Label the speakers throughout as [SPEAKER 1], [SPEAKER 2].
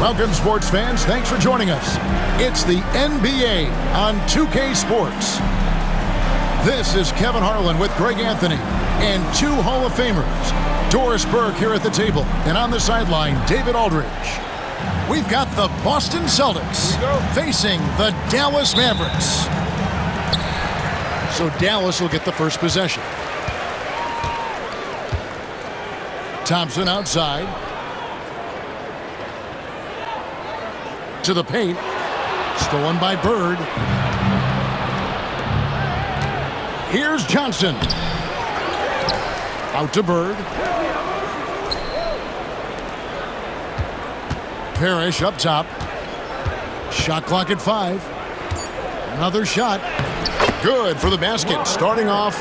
[SPEAKER 1] Welcome, sports fans. Thanks for joining us. It's the NBA on 2K Sports. This is Kevin Harlan with Greg Anthony and two Hall of Famers. Doris Burke here at the table, and on the sideline, David Aldridge. We've got the Boston Celtics facing the Dallas Mavericks. So Dallas will get the first possession. Thompson outside. To the paint. Stolen by Bird. Here's Johnson. Out to Bird. Parrish up top. Shot clock at 5. Another shot. Good for the basket. Starting off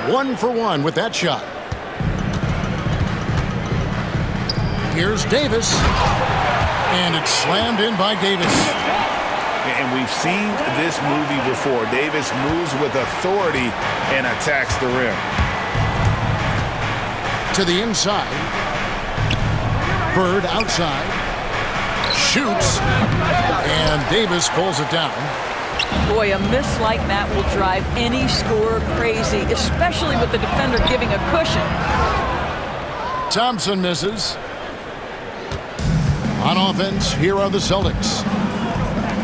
[SPEAKER 1] 1 for 1 with that shot. Here's Davis. And it's slammed in by Davis.
[SPEAKER 2] And we've seen this movie before. Davis moves with authority and attacks the rim.
[SPEAKER 1] To the inside. Bird outside. Shoots. And Davis pulls it down.
[SPEAKER 3] Boy, a miss like that will drive any scorer crazy, especially with the defender giving a cushion.
[SPEAKER 1] Thompson misses. On offense, here are the Celtics.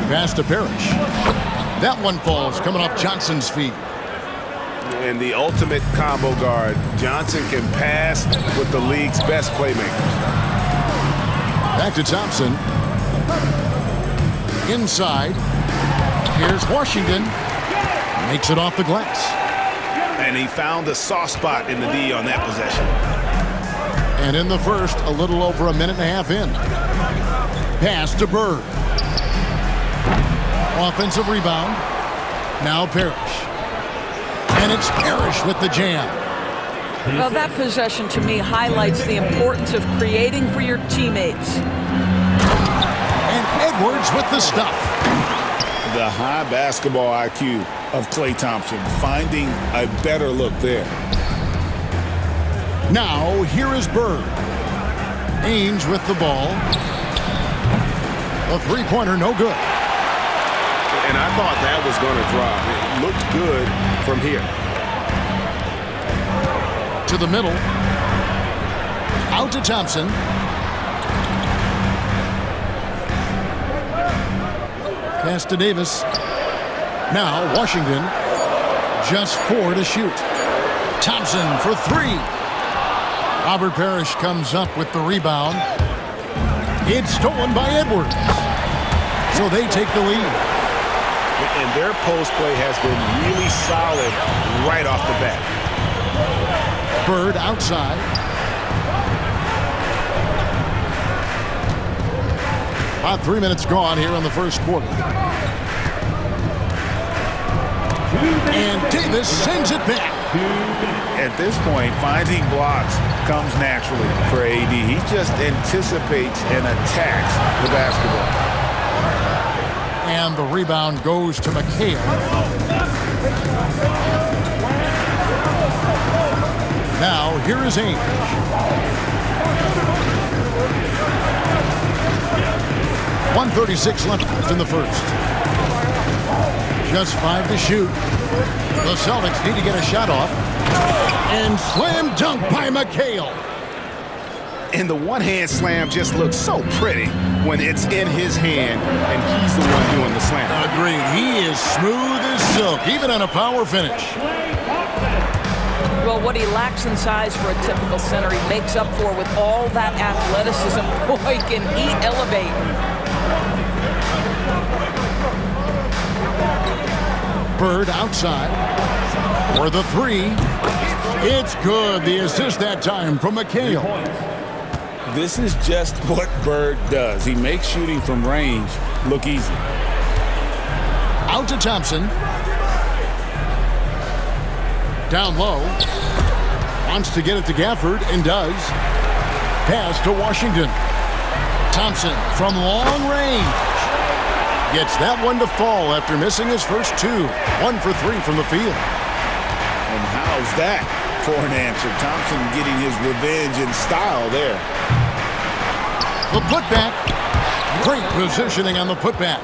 [SPEAKER 1] Pass to Parrish. That one falls, coming off Johnson's feet.
[SPEAKER 2] And the ultimate combo guard. Johnson can pass with the league's best playmakers.
[SPEAKER 1] Back to Thompson. Inside. Here's Washington. Makes it off the glass.
[SPEAKER 2] And he found a soft spot in the D on that possession.
[SPEAKER 1] And in the first, a little over a minute and a half in. Pass to Bird. Offensive rebound. Now Parrish. And it's Parrish with the jam.
[SPEAKER 3] Well, that possession to me highlights the importance of creating for your teammates.
[SPEAKER 1] And Edwards with the stuff.
[SPEAKER 2] The high basketball IQ of Klay Thompson, finding a better look there.
[SPEAKER 1] Now, here is Bird. Ainge with the ball. A three-pointer, no good.
[SPEAKER 2] And I thought that was going to drop. It looked good from here.
[SPEAKER 1] To the middle. Out to Thompson. Pass to Davis. Now, Washington. Just 4 to shoot. Thompson for 3. Robert Parrish comes up with the rebound. It's stolen by Edwards. So they take the lead.
[SPEAKER 2] And their post play has been really solid right off the bat.
[SPEAKER 1] Bird outside. About 3 minutes gone here in the first quarter. And Davis sends it back.
[SPEAKER 2] At this point, finding blocks comes naturally for AD. He just anticipates and attacks the basketball.
[SPEAKER 1] And the rebound goes to McHale. Now, here is Ainge. .136 left in the first. Just 5 to shoot. The Celtics need to get a shot off. And slam dunk by McHale.
[SPEAKER 2] And the one-hand slam just looks so pretty when it's in his hand and he's the one doing the slam.
[SPEAKER 1] Agreed. He is smooth as silk, even on a power finish.
[SPEAKER 3] Well, what he lacks in size for a typical center, he makes up for with all that athleticism. Boy, can he elevate.
[SPEAKER 1] Bird outside for the 3. It's good. The assist that time from McHale.
[SPEAKER 2] This is just what Bird does. He makes shooting from range look easy.
[SPEAKER 1] Out to Thompson. Down low. Wants to get it to Gafford and does. Pass to Washington. Thompson from long range. Gets that one to fall after missing his first 2. 1 for 3 from the field.
[SPEAKER 2] And how's that for an answer? Thompson getting his revenge in style there.
[SPEAKER 1] The putback. Great positioning on the putback.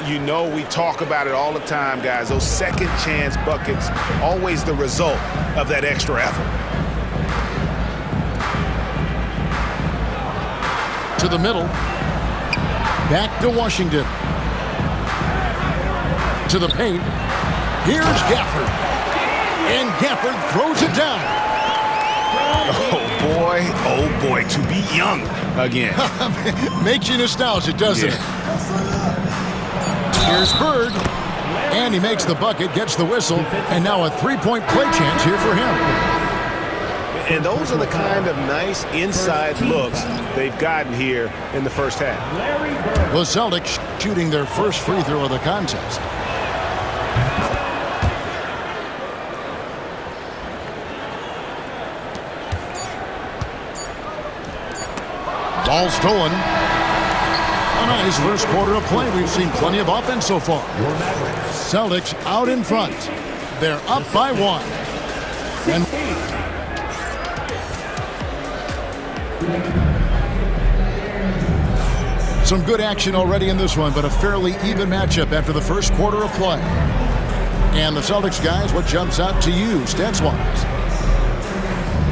[SPEAKER 2] You know we talk about it all the time, guys. Those second chance buckets, always the result of that extra effort.
[SPEAKER 1] To the middle. Back to Washington. To the paint. Here's Gafford. And Gafford throws it down.
[SPEAKER 2] Oh boy, to be young again.
[SPEAKER 1] Makes you nostalgic, doesn't it? Here's Bird. And he makes the bucket, gets the whistle, and now a three-point play chance here for him.
[SPEAKER 2] And those are the kind of nice inside looks they've gotten here in the first half.
[SPEAKER 1] The Celtics shooting their first free throw of the contest. Ball stolen. A nice first quarter of play. We've seen plenty of offense so far. Celtics out in front. They're up by one. And some good action already in this one, but a fairly even matchup after the first quarter of play. And the Celtics guys, what jumps out to you stats-wise?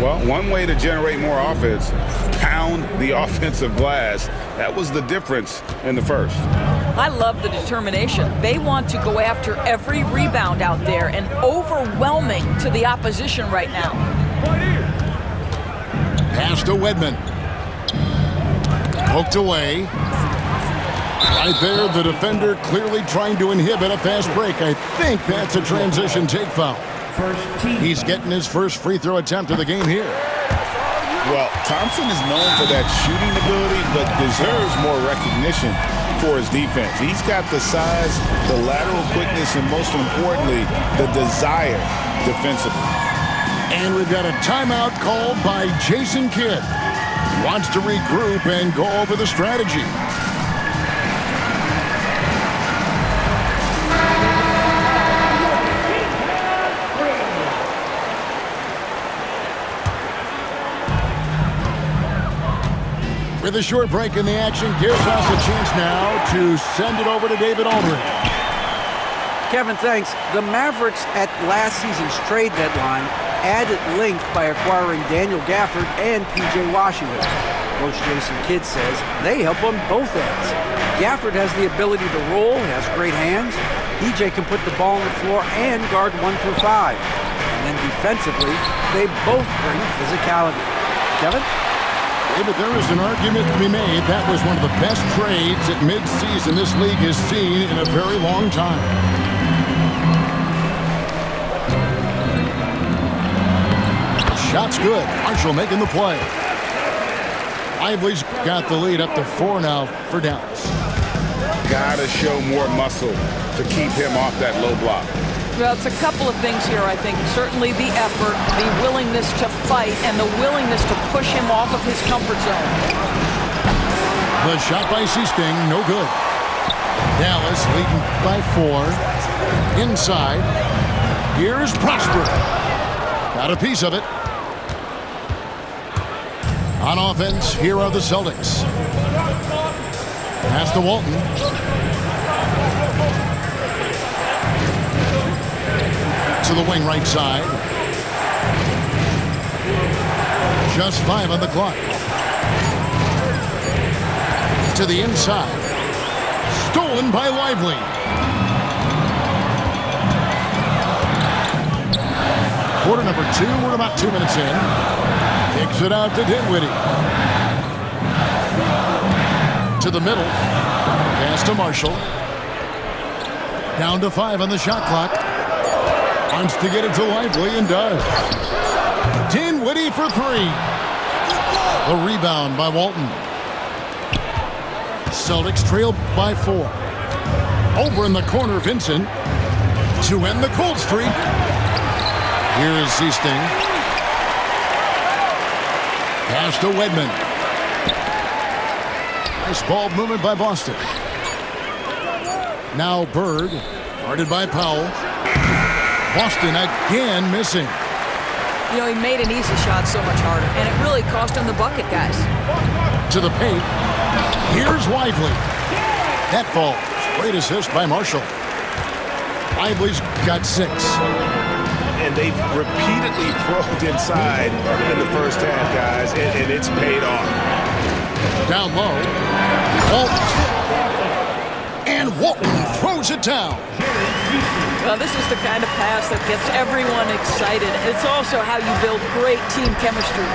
[SPEAKER 2] Well, one way to generate more offense, pound the offensive glass. That was the difference in the first.
[SPEAKER 3] I love the determination. They want to go after every rebound out there and overwhelming to the opposition right now.
[SPEAKER 1] Pass to Wedman. Poked away. Right there, the defender clearly trying to inhibit a fast break. I think that's a transition take foul. He's getting his first free throw attempt of the game here.
[SPEAKER 2] Well, Thompson is known for that shooting ability, but deserves more recognition for his defense. He's got the size, the lateral quickness, and most importantly, the desire defensively.
[SPEAKER 1] And we've got a timeout called by Jason Kidd. Wants to regroup and go over the strategy. With a short break in the action, gives us a chance now to send it over to David Aldridge.
[SPEAKER 4] Kevin, thanks. The Mavericks at last season's trade deadline added length by acquiring Daniel Gafford and P.J. Washington. Coach Jason Kidd says they help on both ends. Gafford has the ability to roll, has great hands. P.J. can put the ball on the floor and guard 1 through 5. And then defensively, they both bring physicality. Kevin?
[SPEAKER 1] But there is an argument to be made. That was one of the best trades at midseason this league has seen in a very long time. Shot's good. Marshall making the play. Lively's got the lead up to 4 now for Dallas.
[SPEAKER 2] Gotta show more muscle to keep him off that low block.
[SPEAKER 3] Well, it's a couple of things here, I think. Certainly the effort, the willingness to fight, and the willingness to push him off of his comfort zone.
[SPEAKER 1] The shot by Seasting, no good. Dallas leading by 4. Inside. Here's Prosper. Got a piece of it. On offense, here are the Celtics. Pass to Walton. To the wing right side. Just 5 on the clock. To the inside. Stolen by Lively. Quarter number 2. We're about 2 minutes in. Kicks it out to Dinwiddie. To the middle. Pass to Marshall. Down to 5 on the shot clock. Wants to get it to Lively and does. Dinwiddie for 3. A rebound by Walton. Celtics trail by 4. Over in the corner, Vincent. To end the cold streak. Here is Seasting. Pass to Wedman. Nice ball movement by Boston. Now Bird. Guarded by Powell. Boston again missing.
[SPEAKER 3] You know, he made an easy shot so much harder, and it really cost him the bucket, guys.
[SPEAKER 1] To the paint. Here's Lively. That ball. Great assist by Marshall. Lively's got 6.
[SPEAKER 2] And they've repeatedly probed inside in the first half, guys, and it's paid off.
[SPEAKER 1] Down low. Walton. And Walton throws it down.
[SPEAKER 3] Well, this is the kind of pass that gets everyone excited. It's also how you build great team chemistry.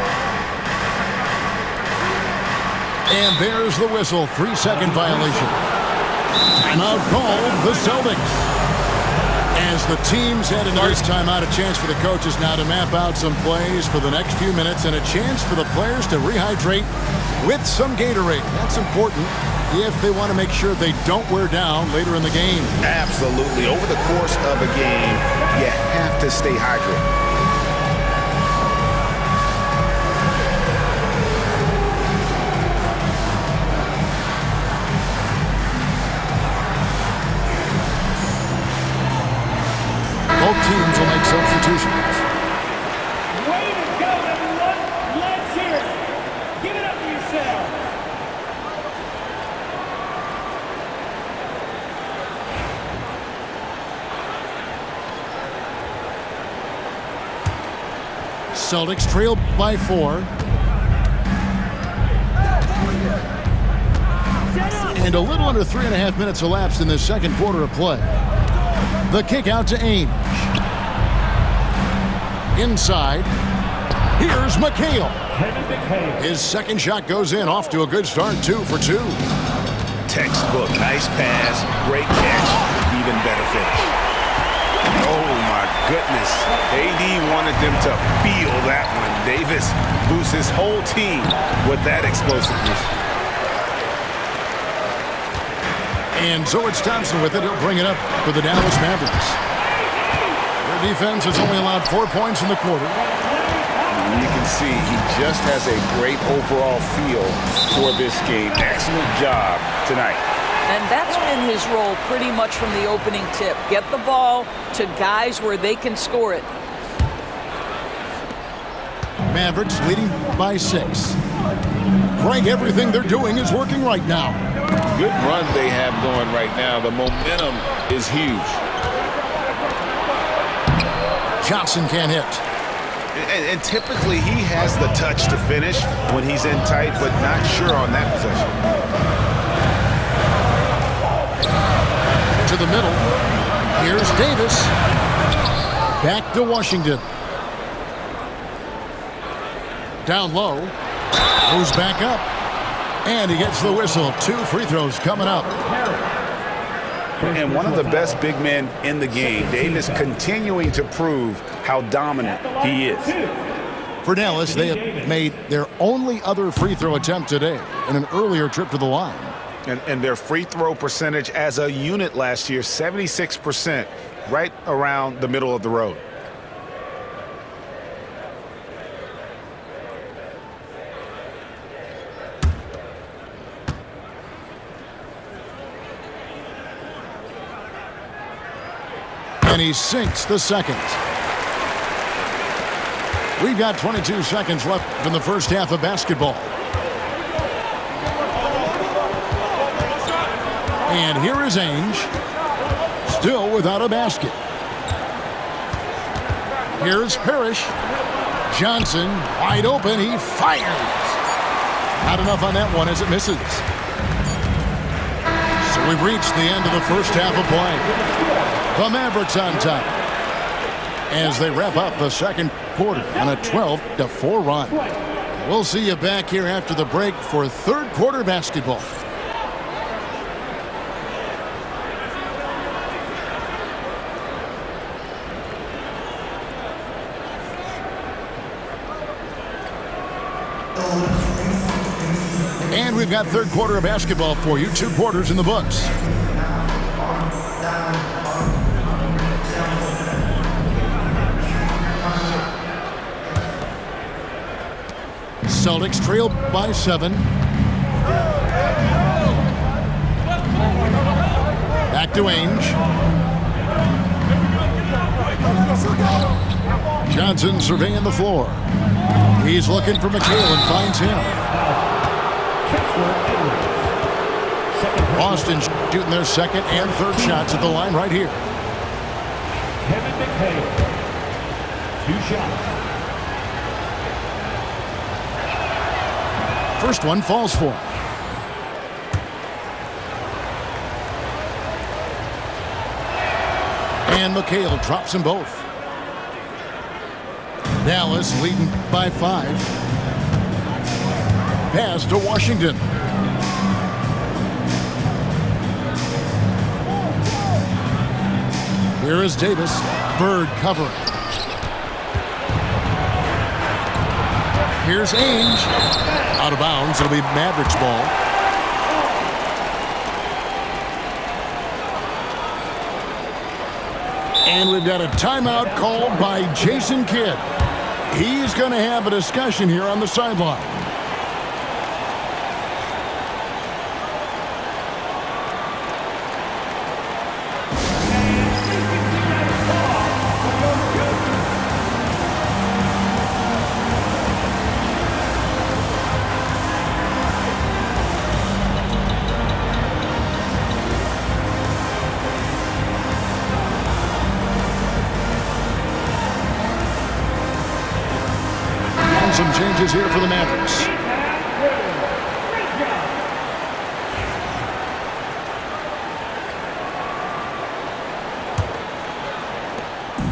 [SPEAKER 1] And there's the whistle. 3-second violation. Timeout called the Celtics. As the teams head into this timeout, a chance for the coaches now to map out some plays for the next few minutes and a chance for the players to rehydrate with some Gatorade. That's important if they want to make sure they don't wear down later in the game.
[SPEAKER 2] Absolutely. Over the course of a game, you have to stay hydrated.
[SPEAKER 1] Both teams will make substitutions.
[SPEAKER 5] Way to go, everyone. Let's hear it. Give it up for yourself.
[SPEAKER 1] Celtics trail by 4. And a little under 3.5 minutes elapsed in this second quarter of play. The kick out to Ainge. Inside. Here's McHale. His second shot goes in, off to a good start, 2 for 2.
[SPEAKER 2] Textbook. Nice pass. Great catch. Even better finish. Oh, my goodness. AD wanted them to feel that one. Davis boosts his whole team with that explosiveness.
[SPEAKER 1] And so it's Thompson with it. He'll bring it up for the Dallas Mavericks. Their defense has only allowed 4 points in the quarter.
[SPEAKER 2] You can see he just has a great overall feel for this game. Excellent job tonight.
[SPEAKER 3] And that's been his role pretty much from the opening tip. Get the ball to guys where they can score it.
[SPEAKER 1] Mavericks leading by 6. Greg, everything they're doing is working right now.
[SPEAKER 2] Good run they have going right now. The momentum is huge.
[SPEAKER 1] Johnson can't hit.
[SPEAKER 2] And typically he has the touch to finish when he's in tight, but not sure on that possession.
[SPEAKER 1] To the middle. Here's Davis. Back to Washington. Down low. Goes back up. And he gets the whistle. 2 free throws coming up.
[SPEAKER 2] And one of the best big men in the game, Davis, continuing to prove how dominant he is.
[SPEAKER 1] For Dallas, they have made their only other free throw attempt today in an earlier trip to the line.
[SPEAKER 2] And their free throw percentage as a unit last year, 76%, right around the middle of the road.
[SPEAKER 1] And he sinks the second. We've got 22 seconds left in the first half of basketball. And here is Ainge, still without a basket. Here's Parrish. Johnson, wide open, he fires. Not enough on that one as it misses. So we've reached the end of the first half of play. The Mavericks on top as they wrap up the second quarter on a 12-4 run. We'll see you back here after the break for third quarter basketball. And we've got third quarter of basketball for you. 2 quarters in the books. Celtics trail by 7. Back to Ainge. Johnson surveying the floor. He's looking for McHale and finds him. Boston shooting their second and third shots at the line right here.
[SPEAKER 5] Kevin McHale, 2 shots.
[SPEAKER 1] First one falls for him. And McHale drops them both. Dallas leading by 5. Pass to Washington. Here is Davis. Bird covering. Here's Ainge. Out of bounds. It'll be Mavericks ball. And we've got a timeout called by Jason Kidd. He's going to have a discussion here on the sideline. Some changes here for the Mavericks.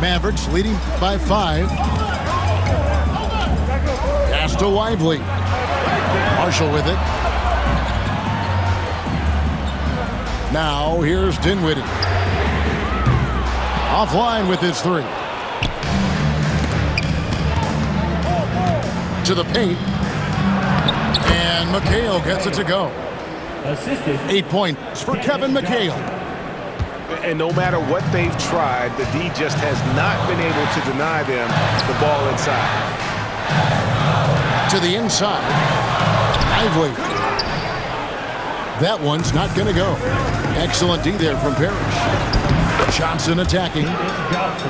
[SPEAKER 1] Mavericks leading by 5. Pass to Lively. Marshall with it. Now here's Dinwiddie. Offline with his 3. To the paint. And McHale gets it to go.
[SPEAKER 5] Assisted.
[SPEAKER 1] 8 points for Kevin McHale.
[SPEAKER 2] And no matter what they've tried, the D just has not been able to deny them the ball inside.
[SPEAKER 1] To the inside. Lively. That one's not going to go. Excellent D there from Parrish. Johnson attacking.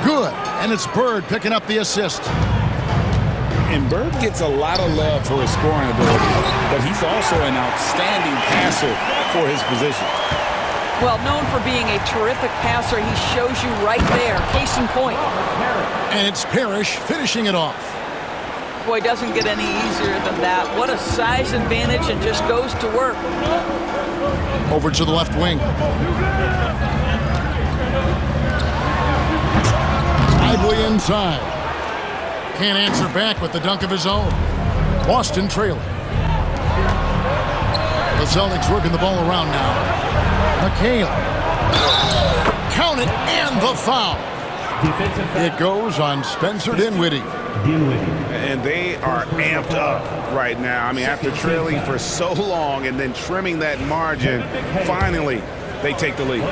[SPEAKER 1] Good. And it's Bird picking up the assist.
[SPEAKER 2] And Bird gets a lot of love for his scoring ability, but he's also an outstanding passer for his position.
[SPEAKER 3] Well, known for being a terrific passer, he shows you right there. Case in point.
[SPEAKER 1] And it's Parrish finishing it off.
[SPEAKER 3] Boy, doesn't get any easier than that. What a size advantage, and just goes to work.
[SPEAKER 1] Over to the left wing. Lively inside. Can't answer back with the dunk of his own. Boston trailing. The Celtics working the ball around now. McHale. Count it, and the foul. It goes on Spencer Dinwiddie.
[SPEAKER 2] And they are amped up right now. I mean, after trailing for so long and then trimming that margin, finally they take the lead.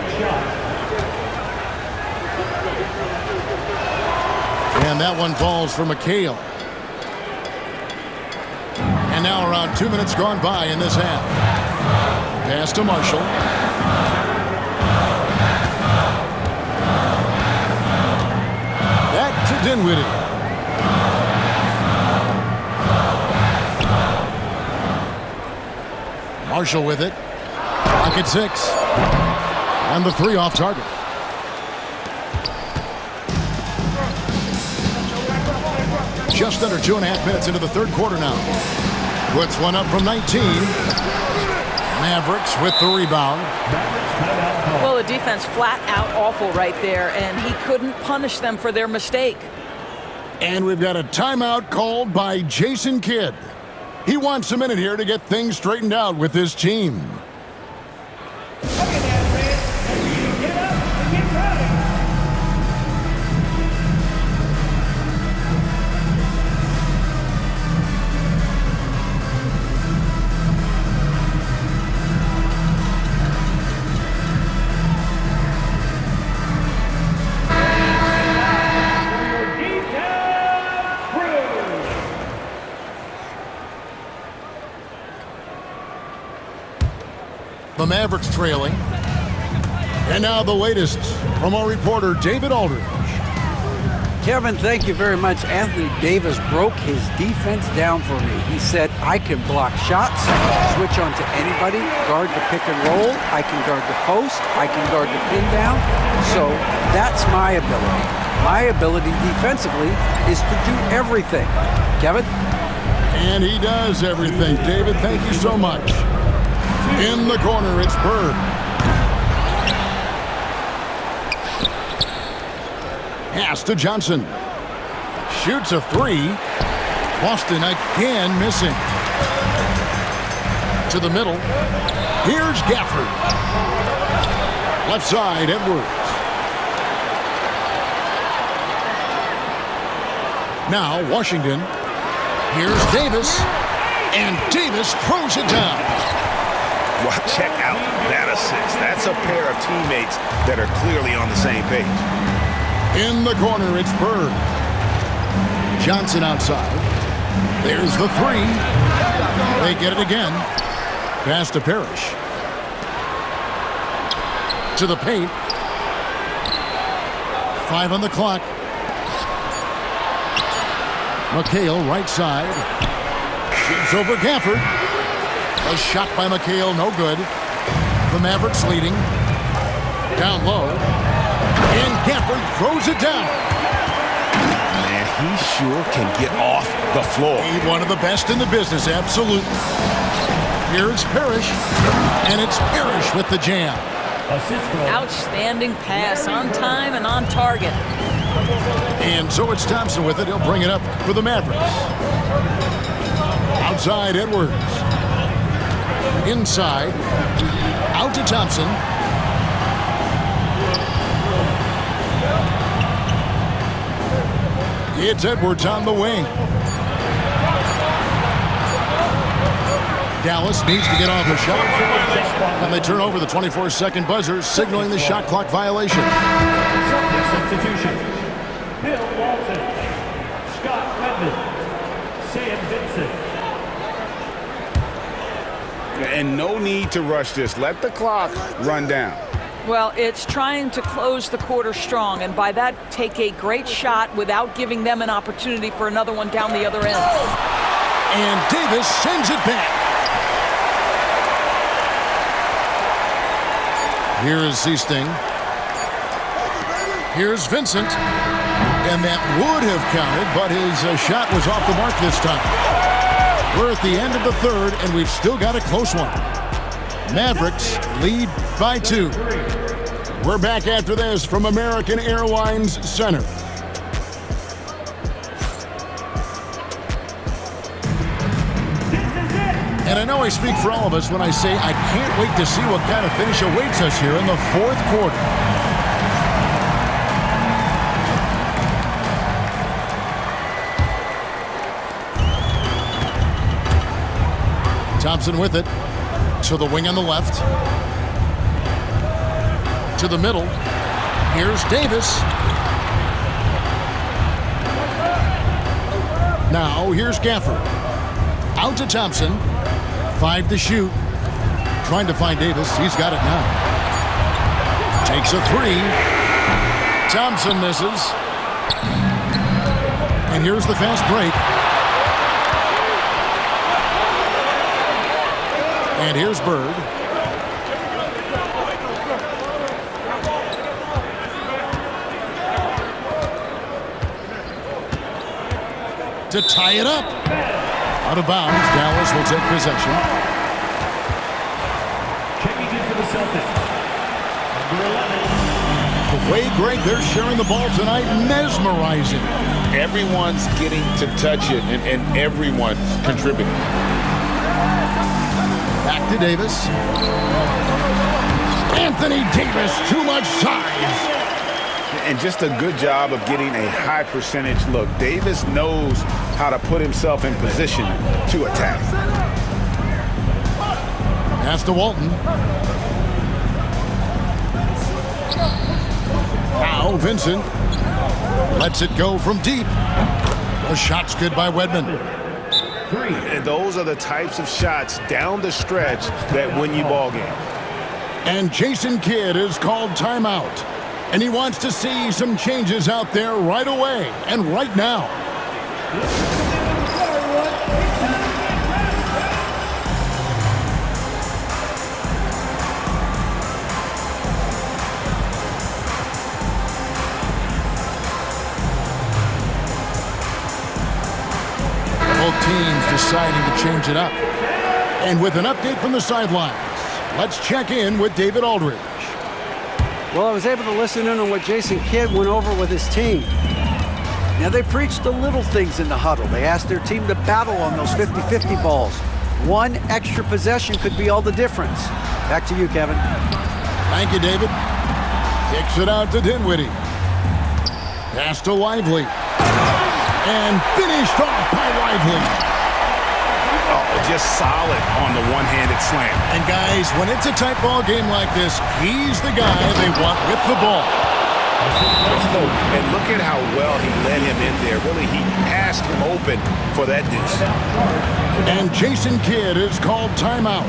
[SPEAKER 1] And that one falls for McHale. And now around 2 minutes gone by in this half. Pass to Marshall. Back to Dinwiddie. Marshall with it. Pocket 6. And the 3 off target. Just under 2.5 minutes into the third quarter now. Puts one up from 19. Mavericks with the rebound.
[SPEAKER 3] Well, the defense flat out awful right there, and he couldn't punish them for their mistake.
[SPEAKER 1] And we've got a timeout called by Jason Kidd. He wants a minute here to get things straightened out with his team. The Mavericks trailing. And now the latest from our reporter, David Aldridge.
[SPEAKER 4] Kevin, thank you very much. Anthony Davis broke his defense down for me. He said, I can block shots, switch on to anybody, guard the pick and roll, I can guard the post, I can guard the pin down. So that's my ability. My ability defensively is to do everything. Kevin?
[SPEAKER 1] And he does everything. David, thank you so much. In the corner, it's Bird. Pass to Johnson. Shoots a three. Boston again missing. To the middle. Here's Gafford. Left side, Edwards. Now Washington. Here's Davis. And Davis throws it down.
[SPEAKER 2] Well, check out that assist. That's a pair of teammates that are clearly on the same page.
[SPEAKER 1] In the corner, it's Bird. Johnson outside. There's the three. They get it again. Pass to Parrish. To the paint. 5 on the clock. McHale, right side. Shoots over Gafford. A shot by McHale, no good. The Mavericks leading. Down low. And Gafford throws it down.
[SPEAKER 2] Man, he sure can get off the floor.
[SPEAKER 1] He's one of the best in the business, absolutely. Here's Parrish. And it's Parrish with the jam.
[SPEAKER 3] Outstanding pass, on time and on target.
[SPEAKER 1] And so it's Thompson with it. He'll bring it up for the Mavericks. Outside, Edwards. Inside. Out to Thompson. It's Edwards on the wing. Dallas needs to get off a shot. And they turn over the 24-second buzzer, signaling the shot clock violation.
[SPEAKER 5] Substitution. Bill Walton. Scott Redmond. Sam Vincent.
[SPEAKER 2] And no need to rush this. Let the clock run down.
[SPEAKER 3] Well, it's trying to close the quarter strong, and by that, take a great shot without giving them an opportunity for another one down the other end.
[SPEAKER 1] And Davis sends it back. Here is Seasting. Here's Vincent. And that would have counted, but his shot was off the mark this time. We're at the end of the third, and we've still got a close one. Mavericks lead by 2. We're back after this from American Airlines Center. And I know I speak for all of us when I say I can't wait to see what kind of finish awaits us here in the fourth quarter. Thompson with it. To the wing on the left. To the middle. Here's Davis. Now here's Gafford. Out to Thompson. 5 to shoot. Trying to find Davis. He's got it now. Takes a 3. Thompson misses. And here's the fast break. And here's Bird. To tie it up. Out of bounds. Dallas will take possession.
[SPEAKER 5] Checking in for the Celtics. Number 11.
[SPEAKER 1] The way, Greg, they're sharing the ball tonight, mesmerizing.
[SPEAKER 2] Everyone's getting to touch it, and everyone's contributing.
[SPEAKER 1] Back to Davis. Anthony Davis, too much size.
[SPEAKER 2] And just a good job of getting a high percentage look. Davis knows how to put himself in position to attack.
[SPEAKER 1] Pass to Walton. Now Vincent lets it go from deep. The shot's good by Wedman.
[SPEAKER 2] And those are the types of shots down the stretch that win you ball games.
[SPEAKER 1] And Jason Kidd is called timeout. And he wants to see some changes out there right away and right now. Both teams deciding to change it up. And with an update from the sidelines, let's check in with David Aldridge.
[SPEAKER 4] Well, I was able to listen in on what Jason Kidd went over with his team. Now, they preached the little things in the huddle. They asked their team to battle on those 50-50 balls. One extra possession could be all the difference. Back to you, Kevin.
[SPEAKER 1] Thank you, David. Kicks it out to Dinwiddie. Pass to Lively. And finished off by Lively.
[SPEAKER 2] Oh, just solid on the one-handed slam.
[SPEAKER 1] And guys, when it's a tight ball game like this, he's the guy they want with the ball.
[SPEAKER 2] And look at how well he led him in there. Really, he passed him open for that deuce.
[SPEAKER 1] And Jason Kidd is called timeout.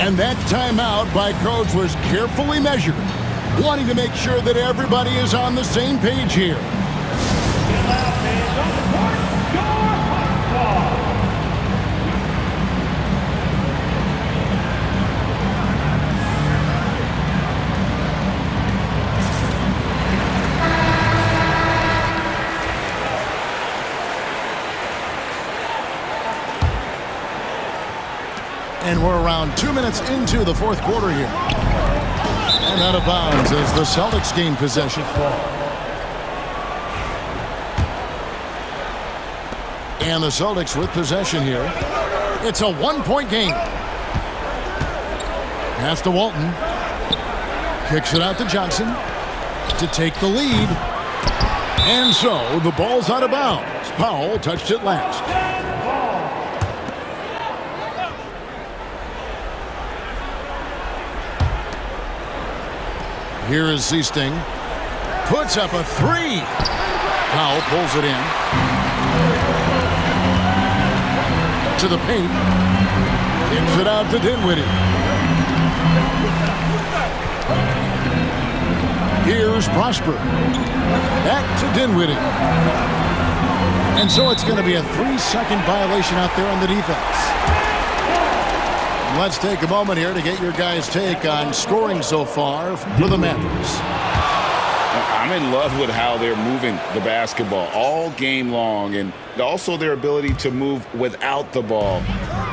[SPEAKER 1] And that timeout by Coach was carefully measured, wanting to make sure that everybody is on the same page here. And we're around 2 minutes into the fourth quarter here. And out of bounds as the Celtics gain possession. And the Celtics with possession here. It's a one-point game. Pass to Walton. Kicks it out to Johnson to take the lead. And so the ball's out of bounds. Powell touched it last. Here is Zeesting. Puts up a three. Powell pulls it in. To the paint. Kicks it out to Dinwiddie. Here's Prosper. Back to Dinwiddie. And so it's going to be a 3-second violation out there on the defense. Let's take a moment here to get your guys' take on scoring so far for the Mavericks.
[SPEAKER 2] I'm in love with how they're moving the basketball all game long, and also their ability to move without the ball.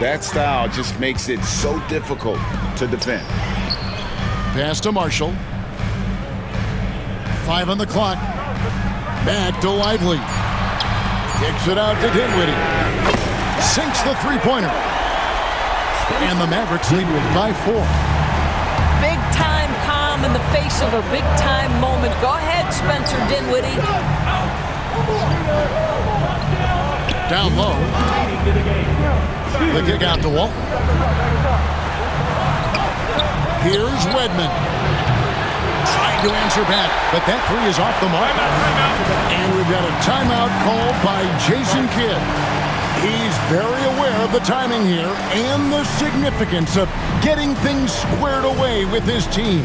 [SPEAKER 2] That style just makes it so difficult to defend.
[SPEAKER 1] Pass to Marshall. 5 on the clock. Back to Lively. Kicks it out to Dinwiddie. Sinks the three-pointer. And the Mavericks lead by 4.
[SPEAKER 3] Big-time calm in the face of a big-time moment. Go ahead, Spencer Dinwiddie.
[SPEAKER 1] Down low. The kick out to Walton. Here's Wedman. Trying to answer back, but that three is off the mark. And we've got a timeout called by Jason Kidd. He's very aware of the timing here and the significance of getting things squared away with his team.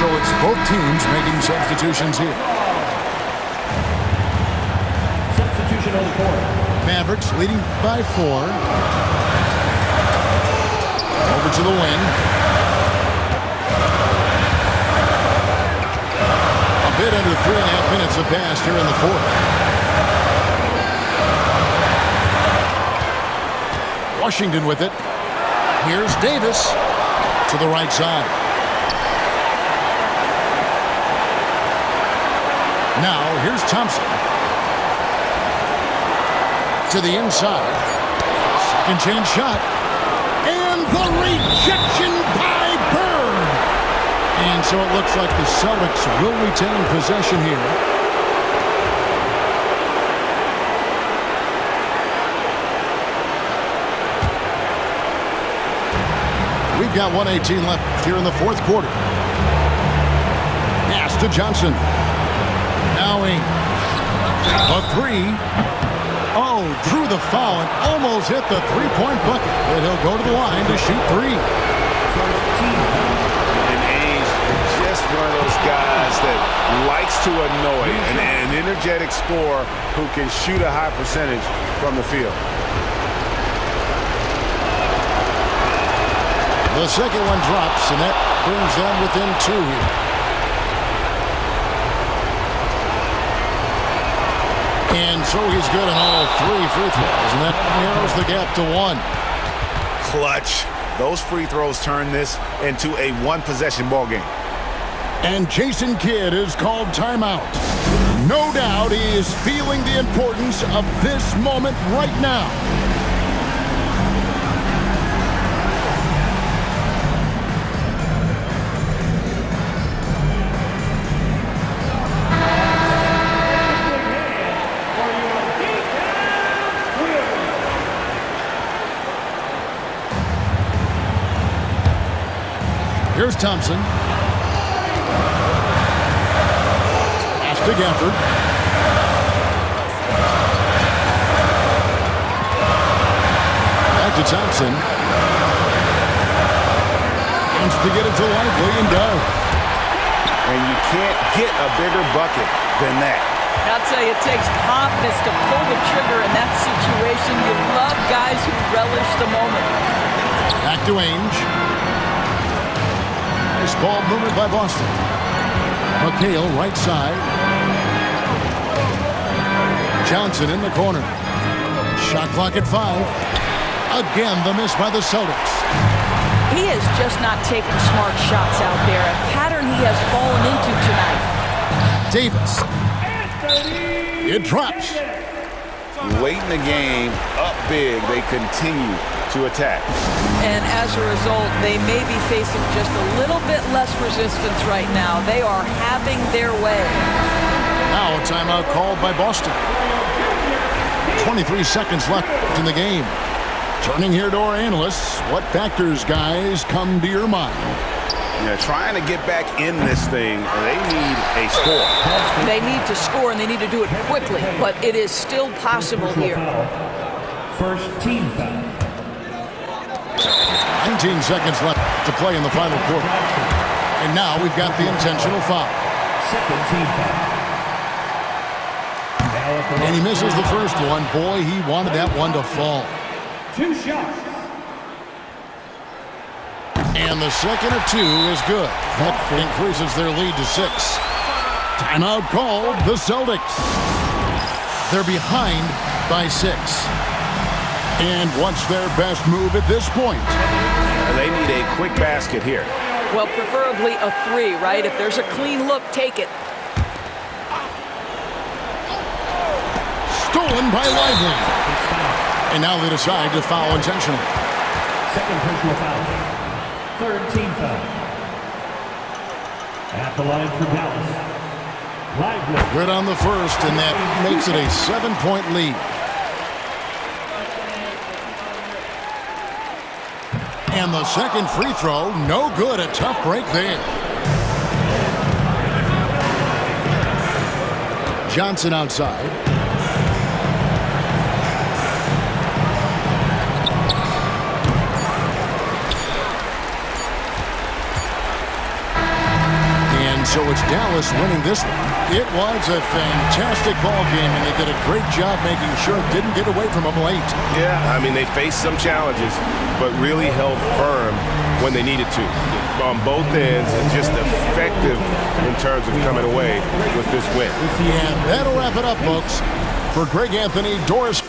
[SPEAKER 1] So it's both teams making substitutions here.
[SPEAKER 5] Substitution on the court.
[SPEAKER 1] Mavericks leading by 4. Over to the wing. A bit under 3.5 minutes have passed here in the fourth. Washington with it. Here's Davis to the right side. Now, here's Thompson. To the inside. Second chance shot. And the rejection by Bird. And so it looks like the Celtics will retain possession here. We've got 1:18 left here in the fourth quarter. Pass to Johnson. Now a three. Oh, drew the foul and almost hit the three-point bucket. But he'll go to the line to shoot three.
[SPEAKER 2] And Ainge, just one of those guys that likes to annoy, an energetic scorer who can shoot a high percentage from the field.
[SPEAKER 1] The second one drops, and that brings them within two here. And so he's good on all three free throws, and that narrows the gap to one.
[SPEAKER 2] Clutch. Those free throws turn this into a one-possession ball game.
[SPEAKER 1] And Jason Kidd is called timeout. No doubt he is feeling the importance of this moment right now. Here's Thompson. Pass to Gafford. Back to Thompson. Wants to get it to Lively and go.
[SPEAKER 2] And you can't get a bigger bucket than that.
[SPEAKER 3] I'll tell you, it takes confidence to pull the trigger in that situation. You love guys who relish the moment.
[SPEAKER 1] Back to Ainge. Nice ball movement by Boston. McHale, right side. Johnson in the corner. Shot clock at 5. Again, the miss by the Celtics.
[SPEAKER 3] He is just not taking smart shots out there. A pattern he has fallen into tonight.
[SPEAKER 1] Davis. It drops.
[SPEAKER 2] Late in the game, up big, they continue to attack.
[SPEAKER 3] And as a result, they may be facing just a little bit less resistance right now. They are having their way.
[SPEAKER 1] Now a timeout called by Boston. 23 seconds left in the game. Turning here to our analysts, what factors, guys, come to your mind?
[SPEAKER 2] Yeah, trying to get back in this thing, they need a score.
[SPEAKER 3] They need to score, and they need to do it quickly, but it is still possible here.
[SPEAKER 5] First team foul.
[SPEAKER 1] 19 seconds left to play in the final quarter. And now we've got the intentional foul.
[SPEAKER 5] Second team foul.
[SPEAKER 1] And he misses the first one. Boy, he wanted that one to fall.
[SPEAKER 5] 2 shots.
[SPEAKER 1] And the second of 2 is good. That increases their lead to 6. Timeout called, the Celtics. They're behind by 6. And what's their best move at this point?
[SPEAKER 2] They need a quick basket here.
[SPEAKER 3] Well, preferably a 3, right? If there's a clean look, take it.
[SPEAKER 1] Stolen by Lively. And now they decide to foul intentionally.
[SPEAKER 5] Second personal foul. Third team foul. At the line for Dallas. Lively.
[SPEAKER 1] Good on the first, and that makes it a 7-point lead. And the second free throw, no good. A tough break there. Johnson outside. And so it's Dallas winning this one. It was a fantastic ball game, and they did a great job making sure it didn't get away from them late.
[SPEAKER 2] Yeah, I mean, they faced some challenges, but really held firm when they needed to on both ends, and just effective in terms of coming away with this win.
[SPEAKER 1] And that'll wrap it up, folks. For Greg Anthony, Doris